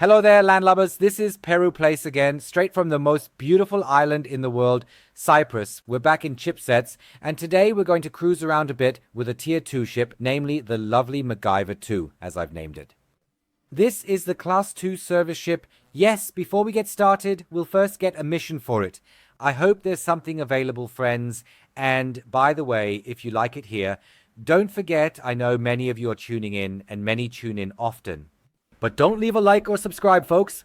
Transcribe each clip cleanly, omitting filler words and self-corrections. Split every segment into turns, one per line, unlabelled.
Hello there, landlubbers. This is PeRuPlays again, straight from the most beautiful island in the world, Cyprus. We're back in chipsets, and today we're going to cruise around a bit with a Tier 2 ship, namely the lovely MacGyver 2, as I've named it. This is the Class 2 service ship. Yes, before we get started, we'll first get a mission for it. I hope there's something available, friends. And by the way, if you like it here, don't forget, I know many of you are tuning in, and many tune in often. But don't leave a like or subscribe, folks.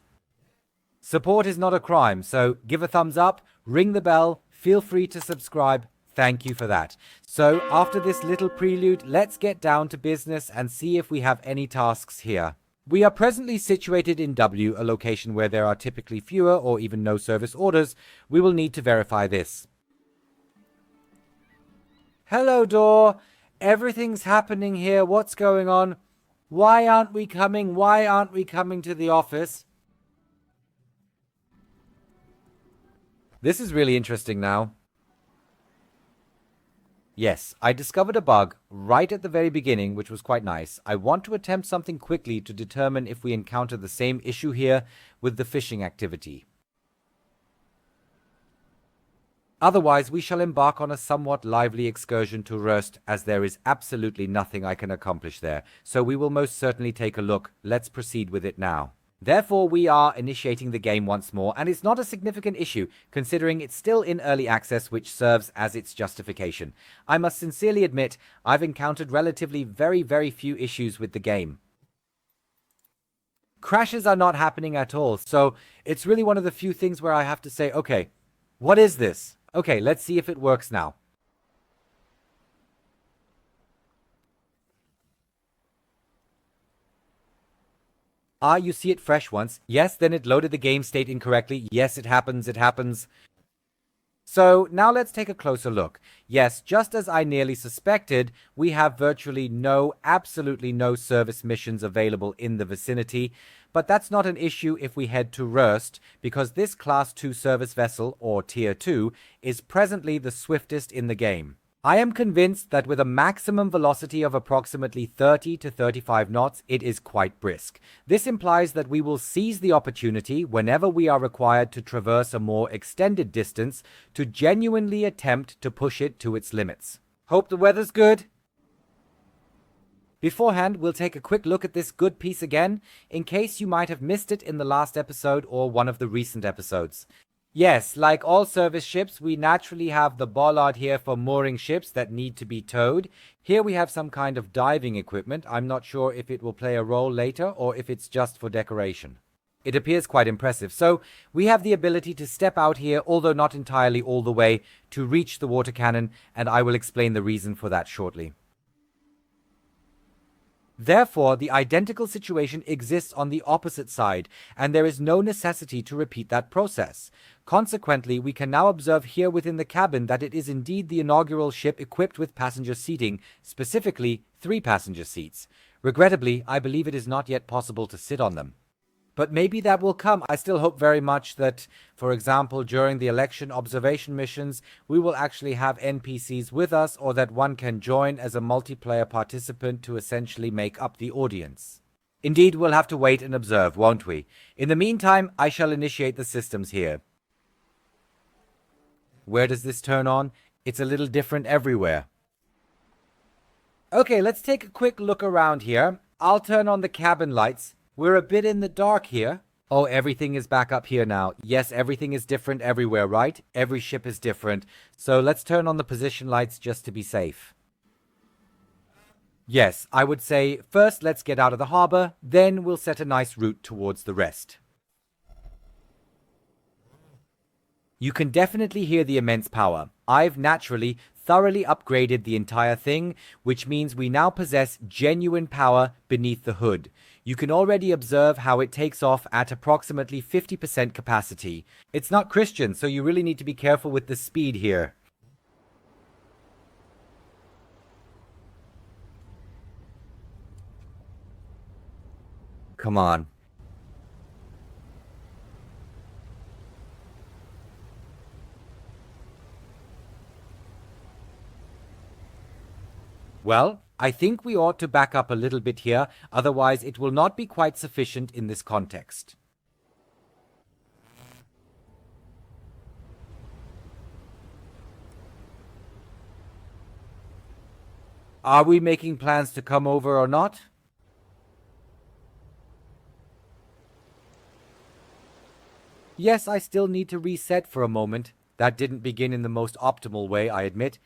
Support is not a crime, so give a thumbs up, ring the bell, feel free to subscribe. Thank you for that. So after this little prelude, let's get down to business and see if we have any tasks here. We are presently situated in W, a location where there are typically fewer or even no service orders. We will need to verify this. Hello, door. Everything's happening here. What's going on? Why aren't we coming? Why aren't we coming to the office? This is really interesting now. Yes, I discovered a bug right at the very beginning, which was quite nice. I want to attempt something quickly to determine if we encounter the same issue here with the fishing activity. Otherwise, we shall embark on a somewhat lively excursion to Röst, as there is absolutely nothing I can accomplish there. So we will most certainly take a look. Let's proceed with it now. Therefore, we are initiating the game once more, and it's not a significant issue, considering it's still in early access, which serves as its justification. I must sincerely admit, I've encountered relatively very few issues with the game. Crashes are not happening at all, so it's really one of the few things where I have to say, okay, what is this? Okay, let's see if it works now. You see it fresh once. Yes, then it loaded the game state incorrectly. Yes, it happens, it happens. So now let's take a closer look. Yes, just as I nearly suspected, we have virtually absolutely no service missions available in the vicinity, but that's not an issue if we head to Röst, because this Class 2 service vessel, or Tier 2, is presently the swiftest in the game. I am convinced that with a maximum velocity of approximately 30 to 35 knots, it is quite brisk. This implies that we will seize the opportunity whenever we are required to traverse a more extended distance to genuinely attempt to push it to its limits. Hope the weather's good. Beforehand, we'll take a quick look at this good piece again, in case you might have missed it in the last episode or one of the recent episodes. Yes, like all service ships, we naturally have the bollard here for mooring ships that need to be towed. Here we have some kind of diving equipment. I'm not sure if it will play a role later or if it's just for decoration. It appears quite impressive. So we have the ability to step out here, although not entirely all the way, to reach the water cannon, and I will explain the reason for that shortly. Therefore, the identical situation exists on the opposite side, and there is no necessity to repeat that process. Consequently, we can now observe here within the cabin that it is indeed the inaugural ship equipped with passenger seating, specifically 3 passenger seats. Regrettably, I believe it is not yet possible to sit on them. But maybe that will come. I still hope very much that, for example, during the election observation missions, we will actually have NPCs with us, or that one can join as a multiplayer participant to essentially make up the audience. Indeed, we'll have to wait and observe, won't we? In the meantime, I shall initiate the systems here. Where does this turn on? It's a little different everywhere. Okay, let's take a quick look around here. I'll turn on the cabin lights. We're a bit in the dark here. Oh, everything is back up here now. Yes, everything is different everywhere, right? Every ship is different. So let's turn on the position lights just to be safe. Yes, I would say first let's get out of the harbor, then we'll set a nice route towards the rest. You can definitely hear the immense power. I've naturally thoroughly upgraded the entire thing, which means we now possess genuine power beneath the hood. You can already observe how it takes off at approximately 50% capacity. It's not Christian, so you really need to be careful with the speed here. Come on. Well, I think we ought to back up a little bit here, otherwise it will not be quite sufficient in this context. Are we making plans to come over or not? Yes, I still need to reset for a moment. That didn't begin in the most optimal way, I admit.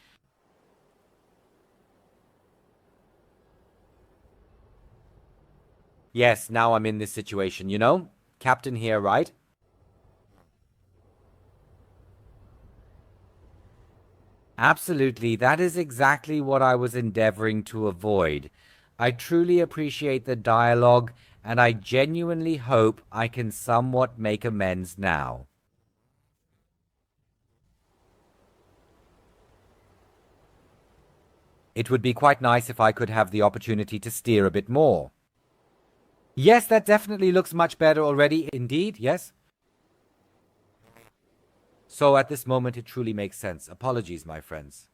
Yes, now I'm in this situation, you know? Captain here, right? Absolutely, that is exactly what I was endeavoring to avoid. I truly appreciate the dialogue, and I genuinely hope I can somewhat make amends now. It would be quite nice if I could have the opportunity to steer a bit more. Yes, that definitely looks much better already, indeed, yes. So at this moment it truly makes sense. Apologies, my friends.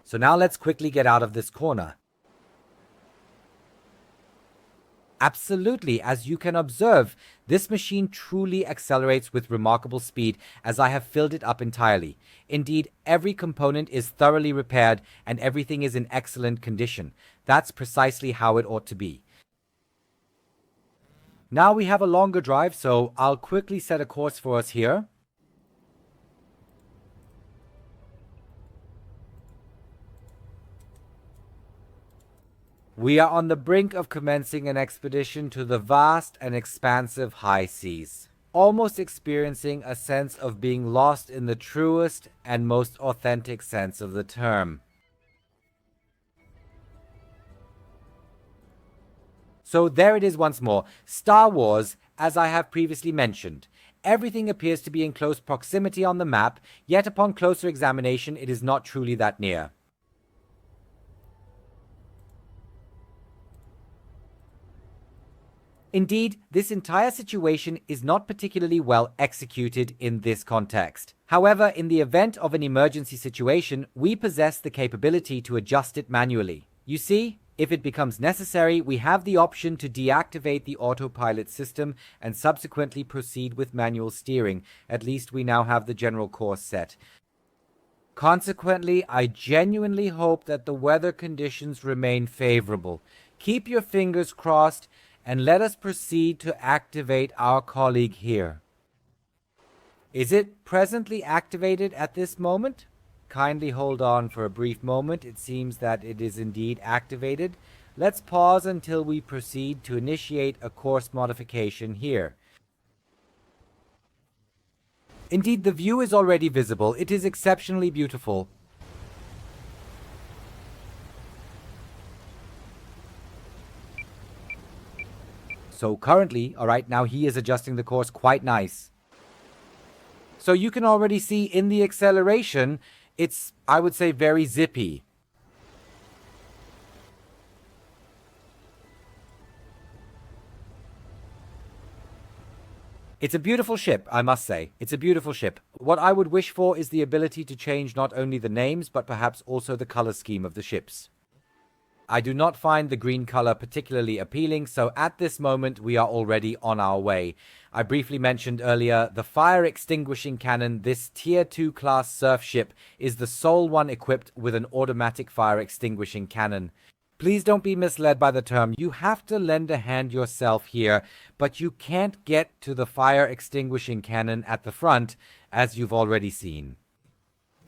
So now let's quickly get out of this corner. Absolutely, as you can observe, this machine truly accelerates with remarkable speed as I have filled it up entirely. Indeed, every component is thoroughly repaired and everything is in excellent condition. That's precisely how it ought to be. Now we have a longer drive, so I'll quickly set a course for us here. We are on the brink of commencing an expedition to the vast and expansive high seas, almost experiencing a sense of being lost in the truest and most authentic sense of the term. So there it is once more, Star Wars, as I have previously mentioned. Everything appears to be in close proximity on the map, yet upon closer examination it is not truly that near. Indeed, this entire situation is not particularly well executed in this context. However, in the event of an emergency situation, we possess the capability to adjust it manually. You see, if it becomes necessary, we have the option to deactivate the autopilot system and subsequently proceed with manual steering. At least we now have the general course set. Consequently, I genuinely hope that the weather conditions remain favorable. Keep your fingers crossed, and let us proceed to activate our colleague here. Is it presently activated at this moment? Kindly hold on for a brief moment. It seems that it is indeed activated. Let's pause until we proceed to initiate a course modification here. Indeed, the view is already visible. It is exceptionally beautiful. So currently, alright, now he is adjusting the course quite nice. So you can already see in the acceleration, it's, I would say, very zippy. It's a beautiful ship, I must say. It's a beautiful ship. What I would wish for is the ability to change not only the names, but perhaps also the color scheme of the ships. I do not find the green color particularly appealing, so at this moment we are already on our way. I briefly mentioned earlier, the fire extinguishing cannon, this tier 2 class surf ship, is the sole one equipped with an automatic fire extinguishing cannon. Please don't be misled by the term. You have to lend a hand yourself here, but you can't get to the fire extinguishing cannon at the front, as you've already seen.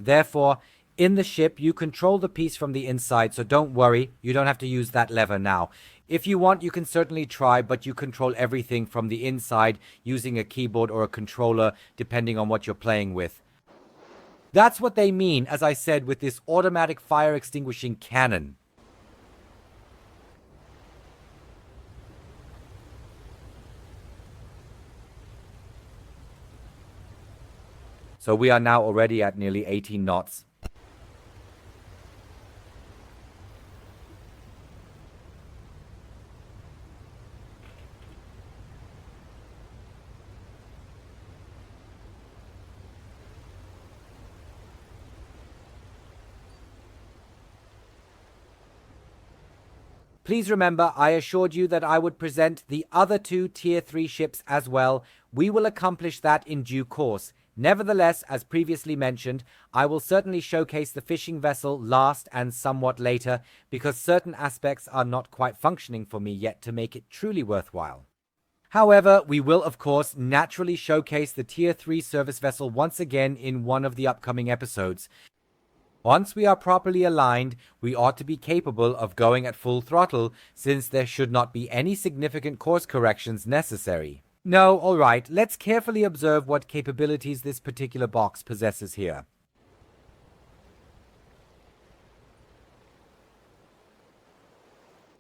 Therefore, in the ship, you control the piece from the inside, so don't worry, you don't have to use that lever now. If you want, you can certainly try, but you control everything from the inside using a keyboard or a controller, depending on what you're playing with. That's what they mean, as I said, with this automatic fire extinguishing cannon. So we are now already at nearly 18 knots. Please remember, I assured you that I would present the other two Tier 3 ships as well. We will accomplish that in due course. Nevertheless, as previously mentioned, I will certainly showcase the fishing vessel last and somewhat later, because certain aspects are not quite functioning for me yet to make it truly worthwhile. However, we will of course naturally showcase the Tier 3 service vessel once again in one of the upcoming episodes. Once we are properly aligned, we ought to be capable of going at full throttle, since there should not be any significant course corrections necessary. No, alright, let's carefully observe what capabilities this particular box possesses here.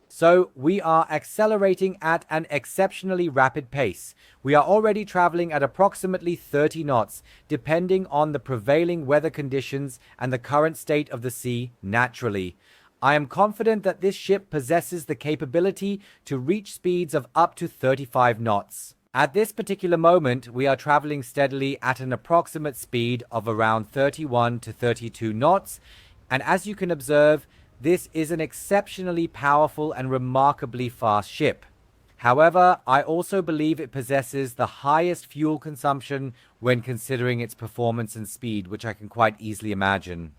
So, we are accelerating at an exceptionally rapid pace. We are already traveling at approximately 30 knots, depending on the prevailing weather conditions and the current state of the sea, naturally. I am confident that this ship possesses the capability to reach speeds of up to 35 knots. At this particular moment, we are traveling steadily at an approximate speed of around 31 to 32 knots, and as you can observe, this is an exceptionally powerful and remarkably fast ship. However, I also believe it possesses the highest fuel consumption when considering its performance and speed, which I can quite easily imagine.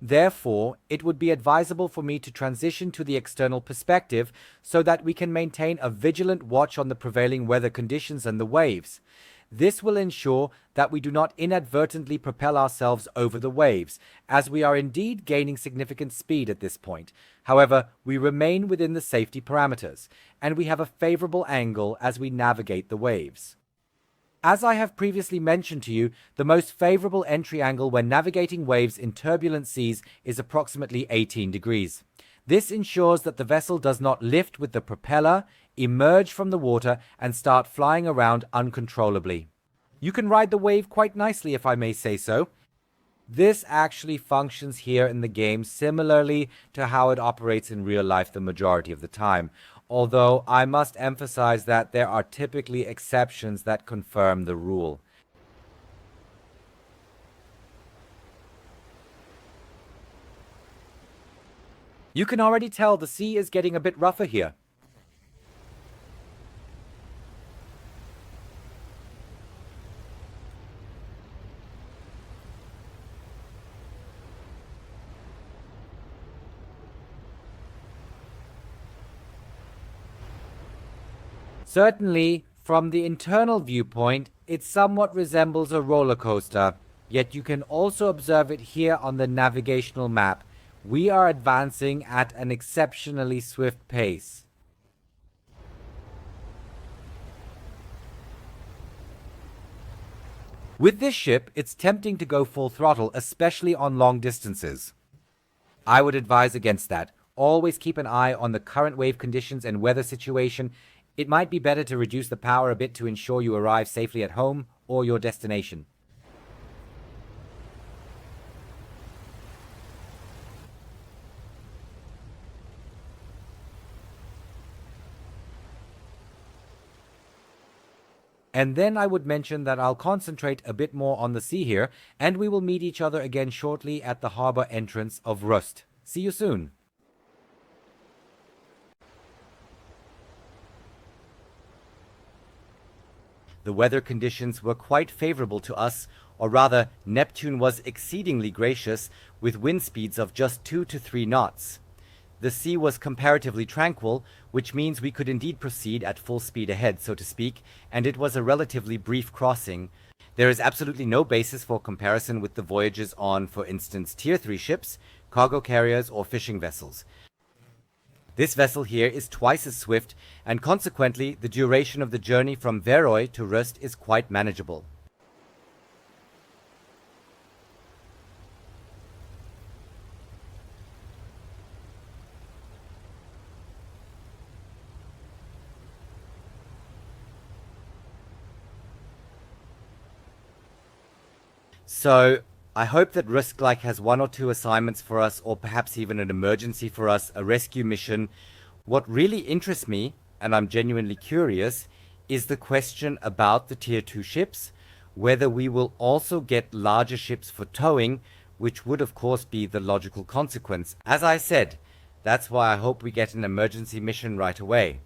Therefore, it would be advisable for me to transition to the external perspective so that we can maintain a vigilant watch on the prevailing weather conditions and the waves. This will ensure that we do not inadvertently propel ourselves over the waves, as we are indeed gaining significant speed at this point. However, we remain within the safety parameters, and we have a favorable angle as we navigate the waves. As I have previously mentioned to you, the most favorable entry angle when navigating waves in turbulent seas is approximately 18 degrees. This ensures that the vessel does not lift with the propeller, emerge from the water, and start flying around uncontrollably. You can ride the wave quite nicely, if I may say so. This actually functions here in the game similarly to how it operates in real life the majority of the time. Although I must emphasize that there are typically exceptions that confirm the rule. You can already tell the sea is getting a bit rougher here. Certainly, from the internal viewpoint, it somewhat resembles a roller coaster, yet you can also observe it here on the navigational map. We are advancing at an exceptionally swift pace. With this ship, it's tempting to go full throttle, especially on long distances. I would advise against that. Always keep an eye on the current wave conditions and weather situation. It might be better to reduce the power a bit to ensure you arrive safely at home or your destination. And then I would mention that I'll concentrate a bit more on the sea here, and we will meet each other again shortly at the harbor entrance of Rust. See you soon. The weather conditions were quite favorable to us, or rather, Neptune was exceedingly gracious, with wind speeds of just 2 to 3 knots. The sea was comparatively tranquil, which means we could indeed proceed at full speed ahead, so to speak, and it was a relatively brief crossing. There is absolutely no basis for comparison with the voyages on, for instance, Tier 3 ships, cargo carriers, or fishing vessels. This vessel here is twice as swift, and consequently, the duration of the journey from Veroy to Rust is quite manageable. So, I hope that Risk-like has 1 or 2 assignments for us, or perhaps even an emergency for us, a rescue mission, What really interests me, and I'm genuinely curious, is the question about the Tier 2 ships, whether we will also get larger ships for towing, which would of course be the logical consequence. As I said, that's why I hope we get an emergency mission right away.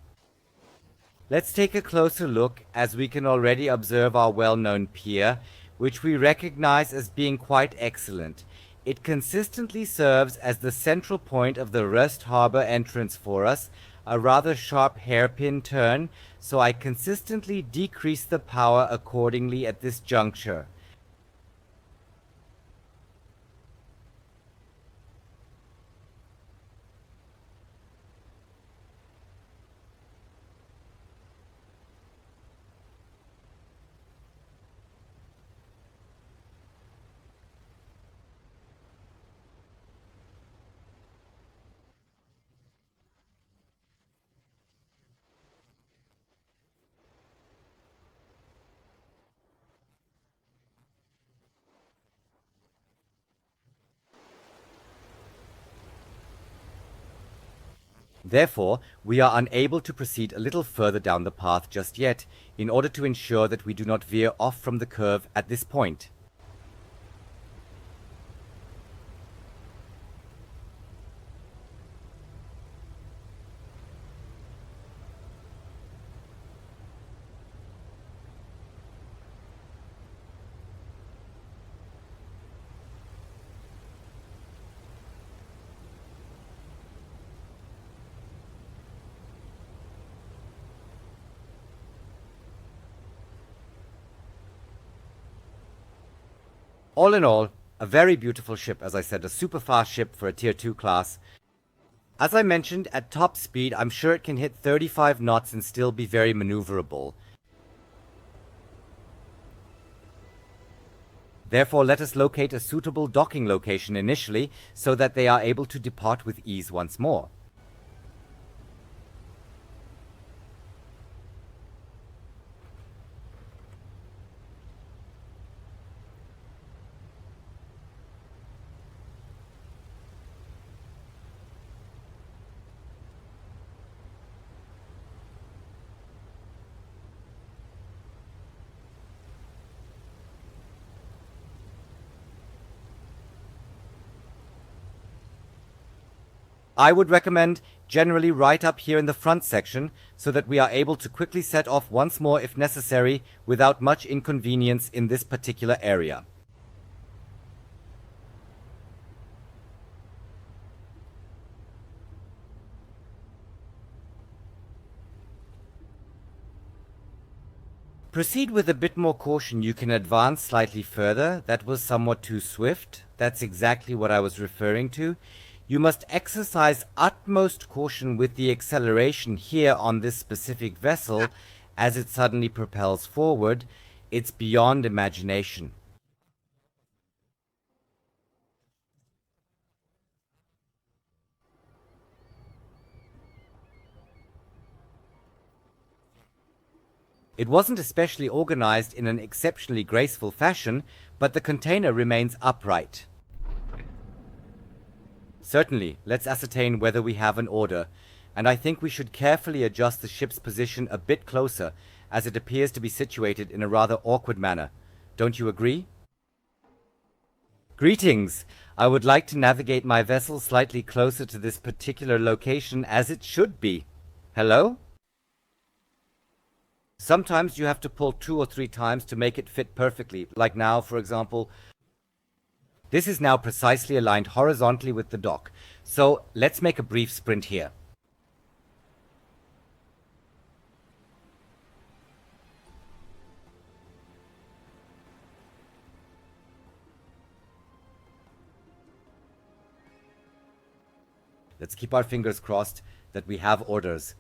Let's take a closer look, as we can already observe our well-known pier, which we recognize as being quite excellent. It consistently serves as the central point of the Rest Harbor entrance for us, a rather sharp hairpin turn, so I consistently decrease the power accordingly at this juncture. Therefore, we are unable to proceed a little further down the path just yet, in order to ensure that we do not veer off from the curve at this point. All in all, a very beautiful ship, as I said, a super fast ship for a Tier 2 class. As I mentioned, at top speed, I'm sure it can hit 35 knots and still be very maneuverable. Therefore, let us locate a suitable docking location initially, so that they are able to depart with ease once more. I would recommend generally right up here in the front section, so that we are able to quickly set off once more if necessary, without much inconvenience in this particular area. Proceed with a bit more caution. You can advance slightly further. That was somewhat too swift. That's exactly what I was referring to. You must exercise utmost caution with the acceleration here on this specific vessel as it suddenly propels forward. It's beyond imagination. It wasn't especially organized in an exceptionally graceful fashion, but the container remains upright. Certainly, let's ascertain whether we have an order, and I think we should carefully adjust the ship's position a bit closer, as it appears to be situated in a rather awkward manner. Don't you agree? Greetings! I would like to navigate my vessel slightly closer to this particular location, as it should be. Hello? Sometimes you have to pull 2 or 3 times to make it fit perfectly, like now, for example. This is now precisely aligned horizontally with the dock, so let's make a brief sprint here. Let's keep our fingers crossed that we have orders.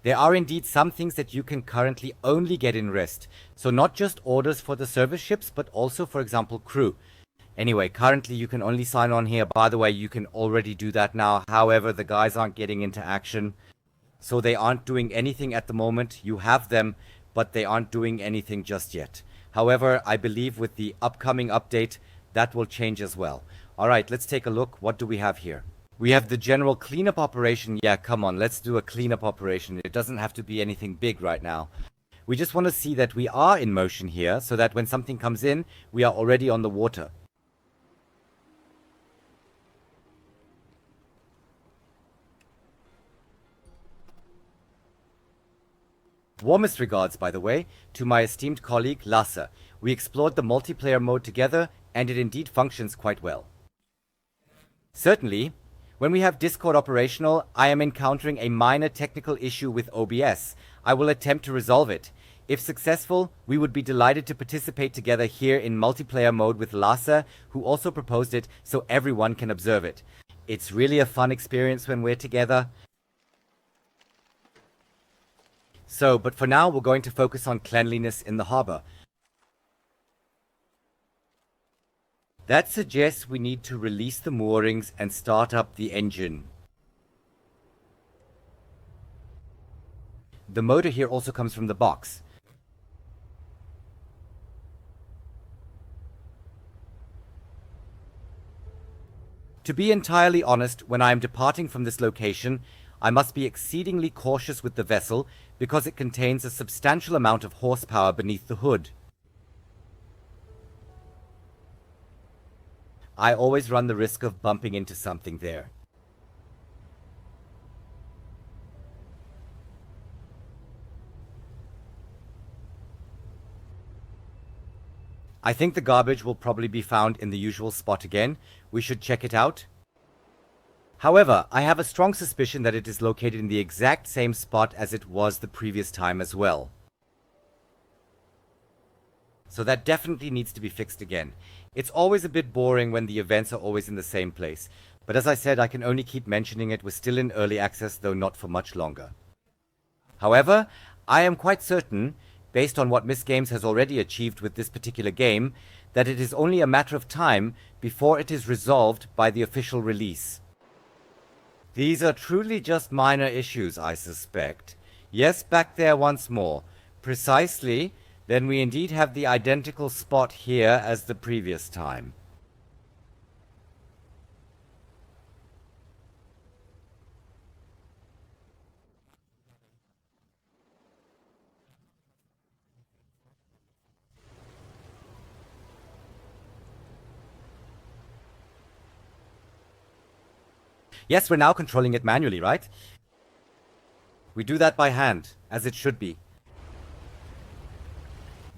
There are indeed some things that you can currently only get in Rest, so not just orders for the service ships, but also, for example, crew. Anyway, currently you can only sign on here. By the way, you can already do that now. However, the guys aren't getting into action, so they aren't doing anything at the moment. You have them, but they aren't doing anything just yet. However, I believe with the upcoming update, that will change as well. Alright, let's take a look. What do we have here? We have the general cleanup operation. Yeah, come on, let's do a cleanup operation. It doesn't have to be anything big right now. We just want to see that we are in motion here, so that when something comes in, we are already on the water. Warmest regards, by the way, to my esteemed colleague Lasse. We explored the multiplayer mode together, and it indeed functions quite well. Certainly, when we have Discord operational, I am encountering a minor technical issue with OBS. I will attempt to resolve it. If successful, we would be delighted to participate together here in multiplayer mode with Lasse, who also proposed it so everyone can observe it. It's really a fun experience when we're together. But for now, we're going to focus on cleanliness in the harbor. That suggests we need to release the moorings and start up the engine. The motor here also comes from the box. To be entirely honest, when I am departing from this location, I must be exceedingly cautious with the vessel because it contains a substantial amount of horsepower beneath the hood. I always run the risk of bumping into something there. I think the garbage will probably be found in the usual spot again. We should check it out. However, I have a strong suspicion that it is located in the exact same spot as it was the previous time as well. So that definitely needs to be fixed again. It's always a bit boring when the events are always in the same place. But as I said, I can only keep mentioning it. We're still in early access, though not for much longer. However, I am quite certain, based on what Miss Games has already achieved with this particular game, that it is only a matter of time before it is resolved by the official release. These are truly just minor issues, I suspect. Yes, back there once more. Precisely, then we indeed have the identical spot here as the previous time. Yes, we're now controlling it manually, right? We do that by hand, as it should be.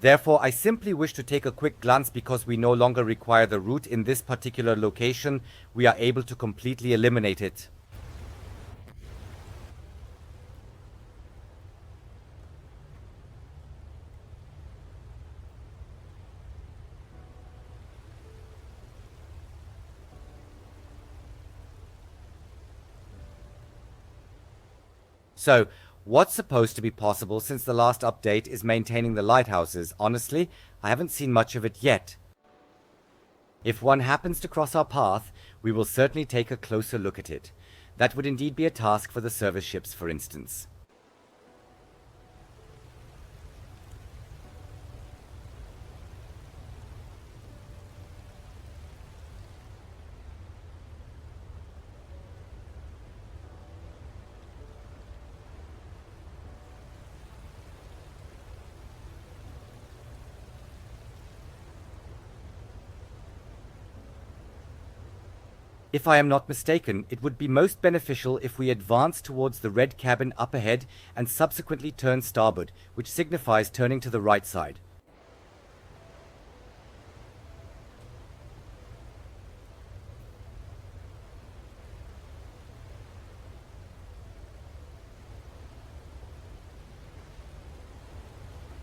Therefore, I simply wish to take a quick glance because we no longer require the route in this particular location. We are able to completely eliminate it. So, what's supposed to be possible since the last update is maintaining the lighthouses? Honestly, I haven't seen much of it yet. If one happens to cross our path, we will certainly take a closer look at it. That would indeed be a task for the service ships, for instance. If I am not mistaken, it would be most beneficial if we advance towards the red cabin up ahead and subsequently turn starboard, which signifies turning to the right side.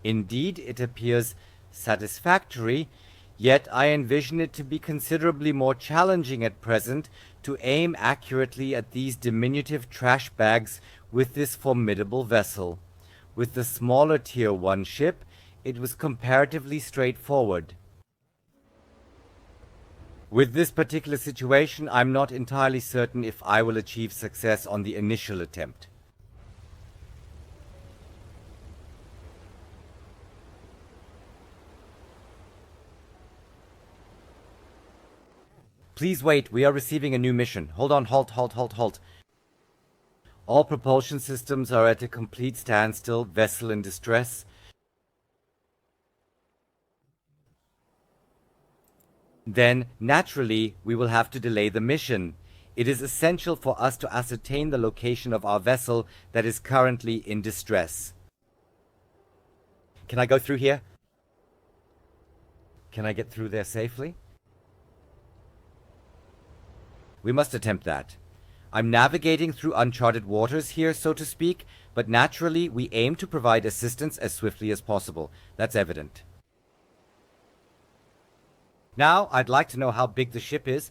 Indeed, it appears satisfactory, yet I envision it to be considerably more challenging at present to aim accurately at these diminutive trash bags with this formidable vessel. With the smaller Tier 1 ship, it was comparatively straightforward. With this particular situation, I'm not entirely certain if I will achieve success on the initial attempt. Please wait, we are receiving a new mission. Hold on, halt. All propulsion systems are at a complete standstill. Vessel in distress. Then, naturally, we will have to delay the mission. It is essential for us to ascertain the location of our vessel that is currently in distress. Can I go through here? Can I get through there safely? We must attempt that. I'm navigating through uncharted waters here, so to speak, but naturally we aim to provide assistance as swiftly as possible. That's evident. Now, I'd like to know how big the ship is.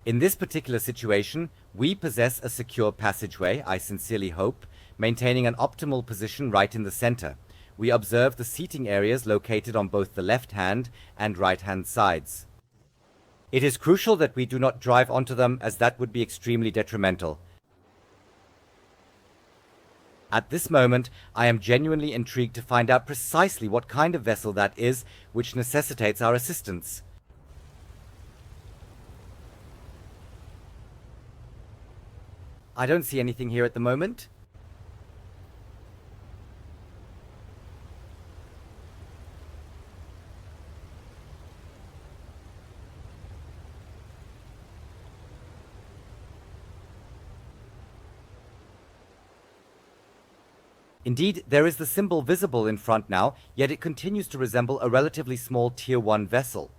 In this particular situation, we possess a secure passageway, I sincerely hope, maintaining an optimal position right in the center. We observe the seating areas located on both the left-hand and right-hand sides. It is crucial that we do not drive onto them, as that would be extremely detrimental. At this moment, I am genuinely intrigued to find out precisely what kind of vessel that is which necessitates our assistance. I don't see anything here at the moment. Indeed, there is the symbol visible in front now, yet it continues to resemble a relatively small Tier 1 vessel.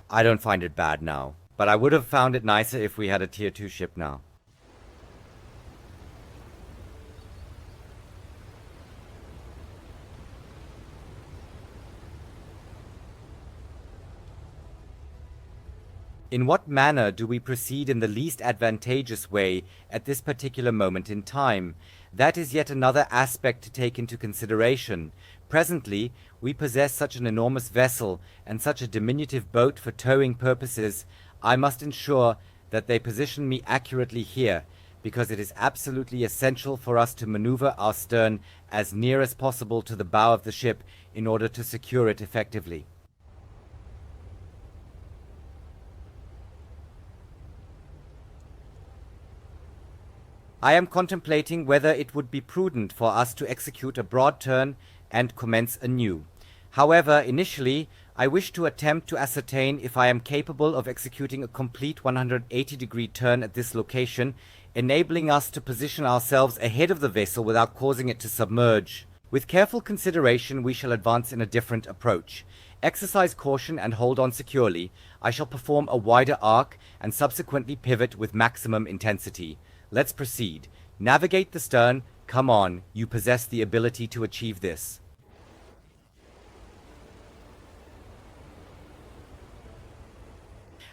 I don't find it bad now, but I would have found it nicer if we had a Tier 2 ship now. In what manner do we proceed in the least advantageous way at this particular moment in time? That is yet another aspect to take into consideration. Presently, we possess such an enormous vessel and such a diminutive boat for towing purposes. I must ensure that they position me accurately here, because it is absolutely essential for us to maneuver our stern as near as possible to the bow of the ship in order to secure it effectively. I am contemplating whether it would be prudent for us to execute a broad turn and commence anew. However, initially, I wish to attempt to ascertain if I am capable of executing a complete 180-degree turn at this location, enabling us to position ourselves ahead of the vessel without causing it to submerge. With careful consideration, we shall advance in a different approach. Exercise caution and hold on securely. I shall perform a wider arc and subsequently pivot with maximum intensity. Let's proceed. Navigate the stern. Come on, you possess the ability to achieve this.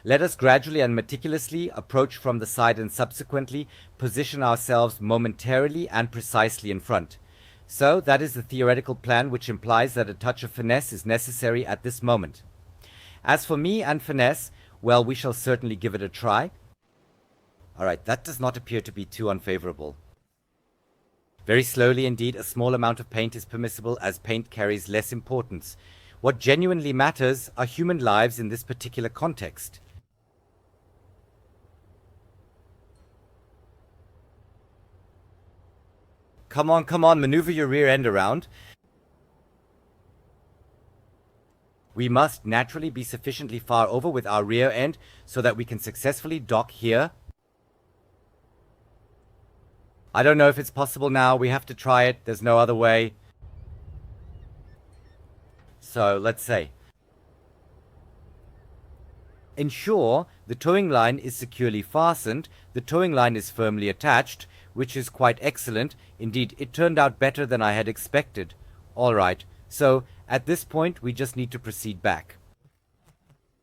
Let us gradually and meticulously approach from the side and subsequently position ourselves momentarily and precisely in front. So, that is the theoretical plan, which implies that a touch of finesse is necessary at this moment. As for me and finesse, well, we shall certainly give it a try. Alright, that does not appear to be too unfavorable. Very slowly indeed, a small amount of paint is permissible, as paint carries less importance. What genuinely matters are human lives in this particular context. Come on, maneuver your rear end around. We must naturally be sufficiently far over with our rear end so that we can successfully dock here. I don't know if it's possible now. We have to try it. There's no other way. So, let's say. Ensure the towing line is securely fastened. The towing line is firmly attached, which is quite excellent. Indeed, it turned out better than I had expected. Alright, so at this point we just need to proceed back.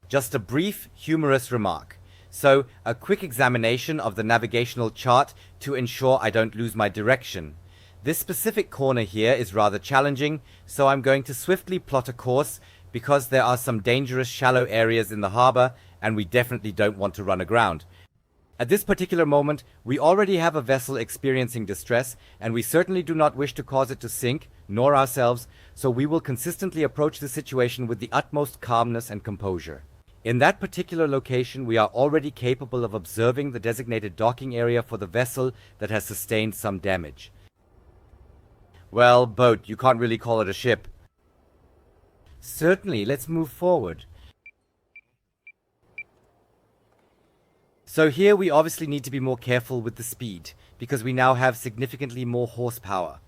Just a brief, humorous remark. So, a quick examination of the navigational chart to ensure I don't lose my direction. This specific corner here is rather challenging, so I'm going to swiftly plot a course because there are some dangerous shallow areas in the harbor and we definitely don't want to run aground. At this particular moment, we already have a vessel experiencing distress, and we certainly do not wish to cause it to sink, nor ourselves, so we will consistently approach the situation with the utmost calmness and composure. In that particular location, we are already capable of observing the designated docking area for the vessel that has sustained some damage. Well, boat, you can't really call it a ship. Certainly, let's move forward. So here we obviously need to be more careful with the speed, because we now have significantly more horsepower.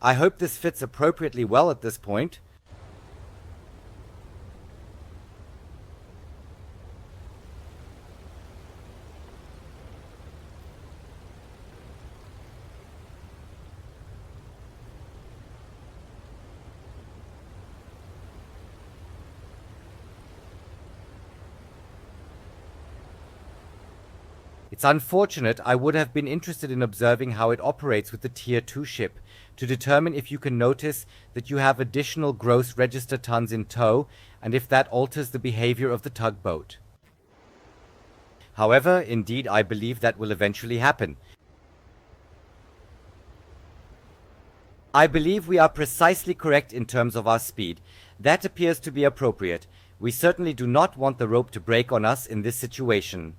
I hope this fits appropriately well at this point. It's unfortunate. I would have been interested in observing how it operates with the Tier 2 ship, to determine if you can notice that you have additional gross register tons in tow, and if that alters the behavior of the tugboat. However, indeed, I believe that will eventually happen. I believe we are precisely correct in terms of our speed. That appears to be appropriate. We certainly do not want the rope to break on us in this situation.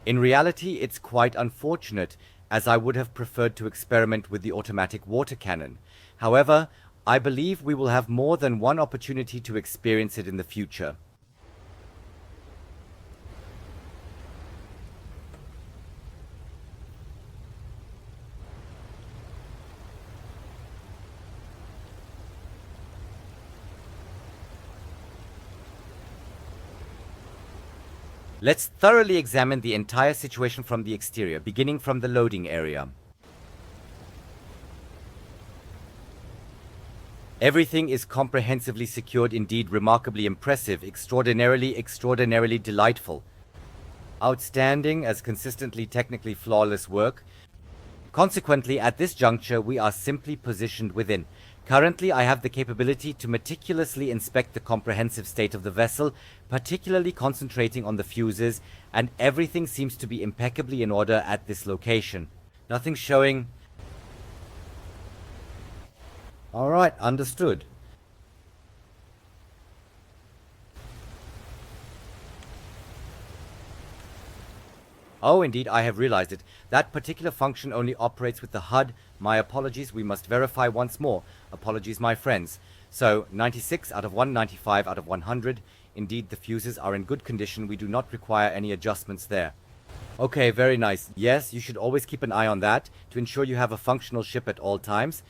In reality, it's quite unfortunate, as I would have preferred to experiment with the automatic water cannon. However, I believe we will have more than one opportunity to experience it in the future. Let's thoroughly examine the entire situation from the exterior, beginning from the loading area. Everything is comprehensively secured, indeed remarkably impressive, extraordinarily delightful. Outstanding as consistently technically flawless work. Consequently, at this juncture, we are simply positioned within. Currently, I have the capability to meticulously inspect the comprehensive state of the vessel, particularly concentrating on the fuses, and everything seems to be impeccably in order at this location. Nothing showing. Alright, understood. Oh, indeed, I have realized it. That particular function only operates with the HUD. My apologies, we must verify once more. Apologies, my friends. So, 96 out of 195 out of 100. Indeed, the fuses are in good condition. We do not require any adjustments there. Okay, very nice. Yes, you should always keep an eye on that to ensure you have a functional ship at all times.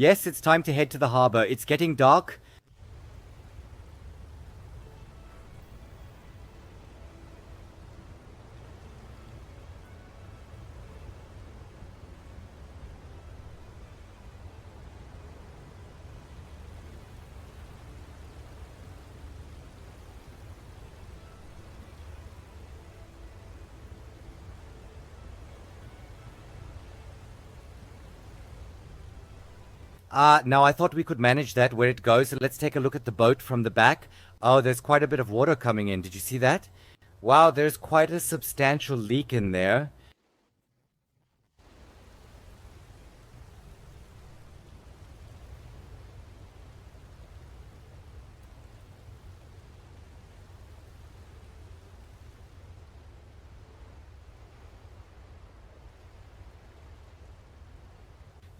Yes, it's time to head to the harbor. It's getting dark. Now I thought we could manage that where it goes. So let's take a look at the boat from the back. Oh, there's quite a bit of water coming in. Did you see that? Wow, there's quite a substantial leak in there.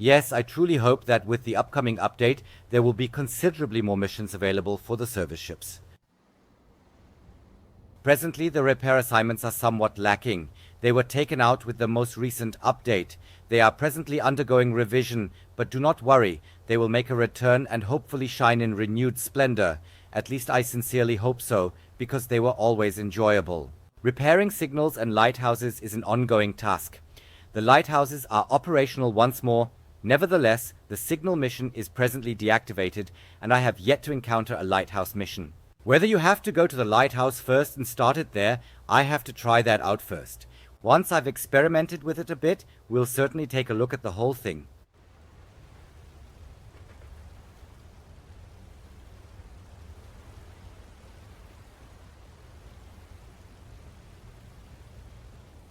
Yes, I truly hope that with the upcoming update, there will be considerably more missions available for the service ships. Presently, the repair assignments are somewhat lacking. They were taken out with the most recent update. They are presently undergoing revision, but do not worry, they will make a return and hopefully shine in renewed splendor. At least I sincerely hope so, because they were always enjoyable. Repairing signals and lighthouses is an ongoing task. The lighthouses are operational once more. Nevertheless, the signal mission is presently deactivated, and I have yet to encounter a lighthouse mission. Whether you have to go to the lighthouse first and start it there, I have to try that out first. Once I've experimented with it a bit, we'll certainly take a look at the whole thing.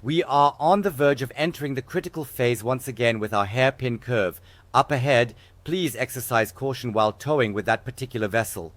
We are on the verge of entering the critical phase once again with our hairpin curve. Up ahead, please exercise caution while towing with that particular vessel.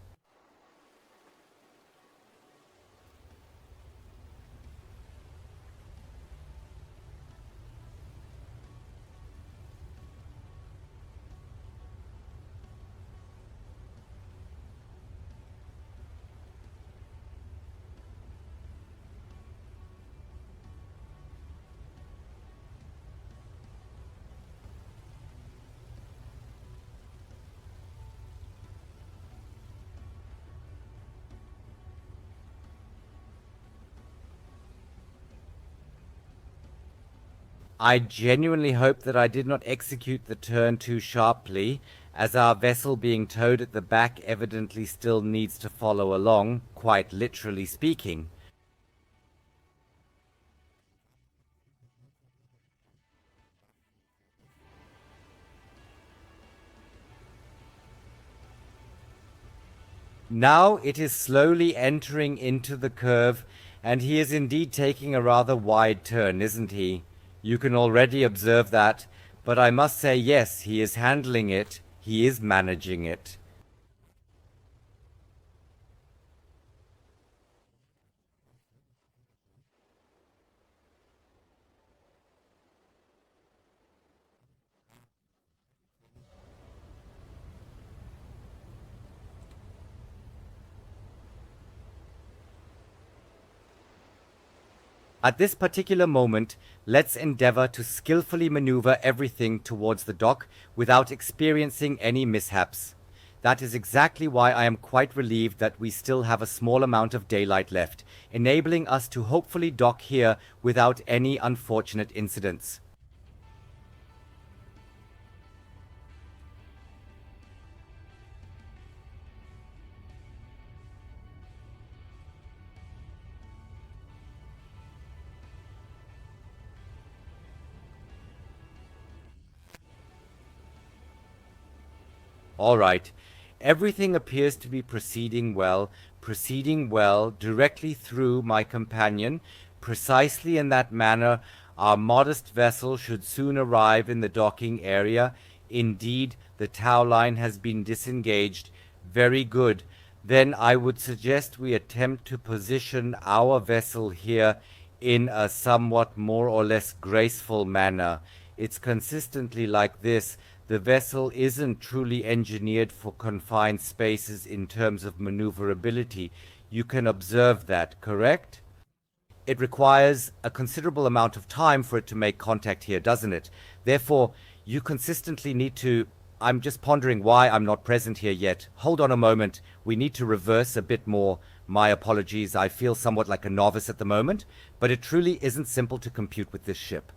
I genuinely hope that I did not execute the turn too sharply, as our vessel being towed at the back evidently still needs to follow along, quite literally speaking. Now it is slowly entering into the curve, and he is indeed taking a rather wide turn, isn't he? You can already observe that, but I must say yes, he is handling it, he is managing it. At this particular moment, let's endeavor to skillfully maneuver everything towards the dock without experiencing any mishaps. That is exactly why I am quite relieved that we still have a small amount of daylight left, enabling us to hopefully dock here without any unfortunate incidents. All right. Everything appears to be proceeding well, directly through my companion. Precisely in that manner, our modest vessel should soon arrive in the docking area. Indeed, the tow line has been disengaged. Very good. Then I would suggest we attempt to position our vessel here in a somewhat more or less graceful manner. It's consistently like this. The vessel isn't truly engineered for confined spaces in terms of maneuverability. You can observe that, correct? It requires a considerable amount of time for it to make contact here, doesn't it? Therefore, you consistently need to... I'm just pondering why I'm not present here yet. Hold on a moment. We need to reverse a bit more. My apologies. I feel somewhat like a novice at the moment, but it truly isn't simple to compute with this ship.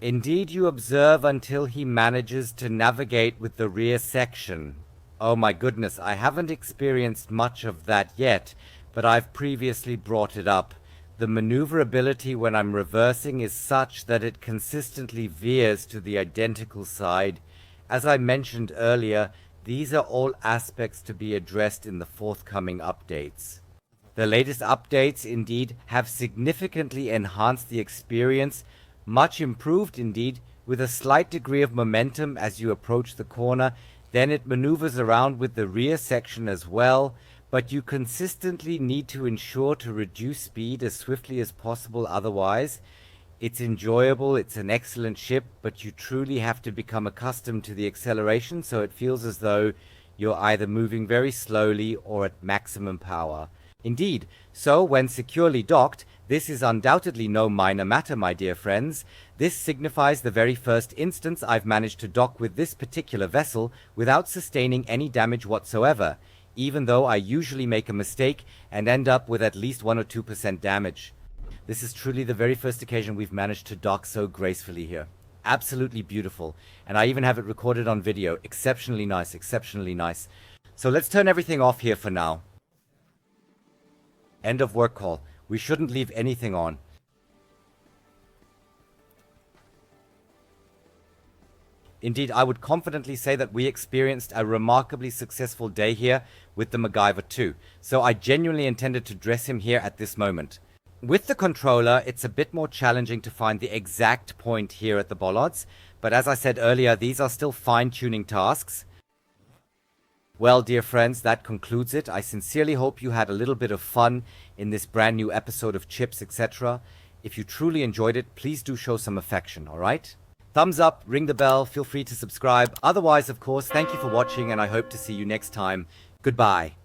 Indeed, you observe until he manages to navigate with the rear section. Oh my goodness, I haven't experienced much of that yet, but I've previously brought it up. The maneuverability when I'm reversing is such that it consistently veers to the identical side. As I mentioned earlier, these are all aspects to be addressed in the forthcoming updates. The latest updates indeed have significantly enhanced the experience, much improved indeed, with a slight degree of momentum as you approach the corner. Then it maneuvers around with the rear section as well, but you consistently need to ensure to reduce speed as swiftly as possible otherwise. It's enjoyable, it's an excellent ship, but you truly have to become accustomed to the acceleration so it feels as though you're either moving very slowly or at maximum power. Indeed, so when securely docked, this is undoubtedly no minor matter, my dear friends. This signifies the very first instance I've managed to dock with this particular vessel without sustaining any damage whatsoever, even though I usually make a mistake and end up with at least 1 or 2% damage. This is truly the very first occasion we've managed to dock so gracefully here. Absolutely beautiful. And I even have it recorded on video. Exceptionally nice, exceptionally nice. So let's turn everything off here for now. End of work call. We shouldn't leave anything on. Indeed, I would confidently say that we experienced a remarkably successful day here with the MacGyver 2. So I genuinely intended to dress him here at this moment. With the controller, it's a bit more challenging to find the exact point here at the bollards, but as I said earlier, these are still fine-tuning tasks. Well, dear friends, that concludes it. I sincerely hope you had a little bit of fun in this brand new episode of Chips, etc. If you truly enjoyed it, please do show some affection, alright? Thumbs up, ring the bell, feel free to subscribe. Otherwise, of course, thank you for watching, and I hope to see you next time. Goodbye.